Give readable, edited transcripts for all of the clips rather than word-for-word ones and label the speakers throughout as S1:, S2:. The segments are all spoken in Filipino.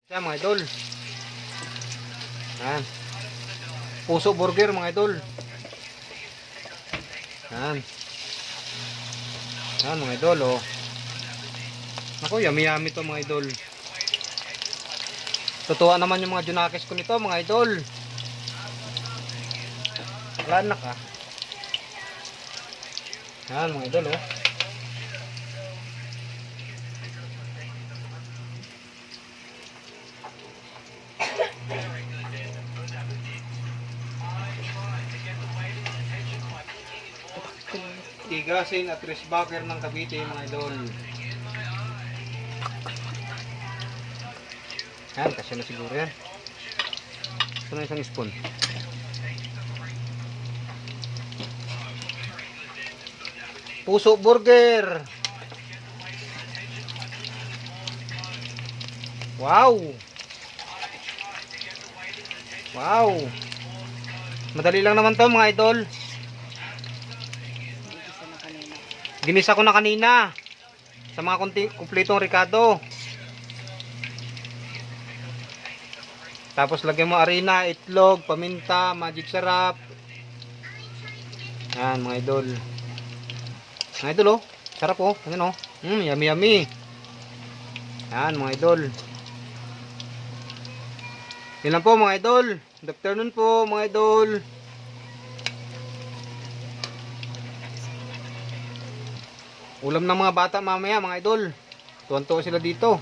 S1: Yan mga idol. Yan. Puso burger mga idol. Yan. Yan mga idol oh. Ako, yummy to mga idol. Totoo naman yung mga junakis ko nito mga idol. Wala na ka. Yan mga idol oh. Tigasin at Risbacker ng Cavite mga idol. Yan, kasi na siguro yan. Ito na isang spoon. Puso burger. Wow. Wow. Madali lang naman to mga idol. Ginisa ko na kanina sa mga kumpletong ricado. Tapos lagyan mo harina, itlog, paminta, magic sarap. Yan mga idol. Mga idol oh, sarap oh. Ano oh? Yummy yummy. Yan mga idol. Yan lang po mga idol. Good afternoon po mga idol. Ulam ng mga bata mamaya mga idol. Tuwan-tuwa sila dito.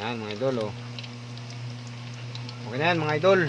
S1: Yan mga idol oh. Okay na yan mga idol.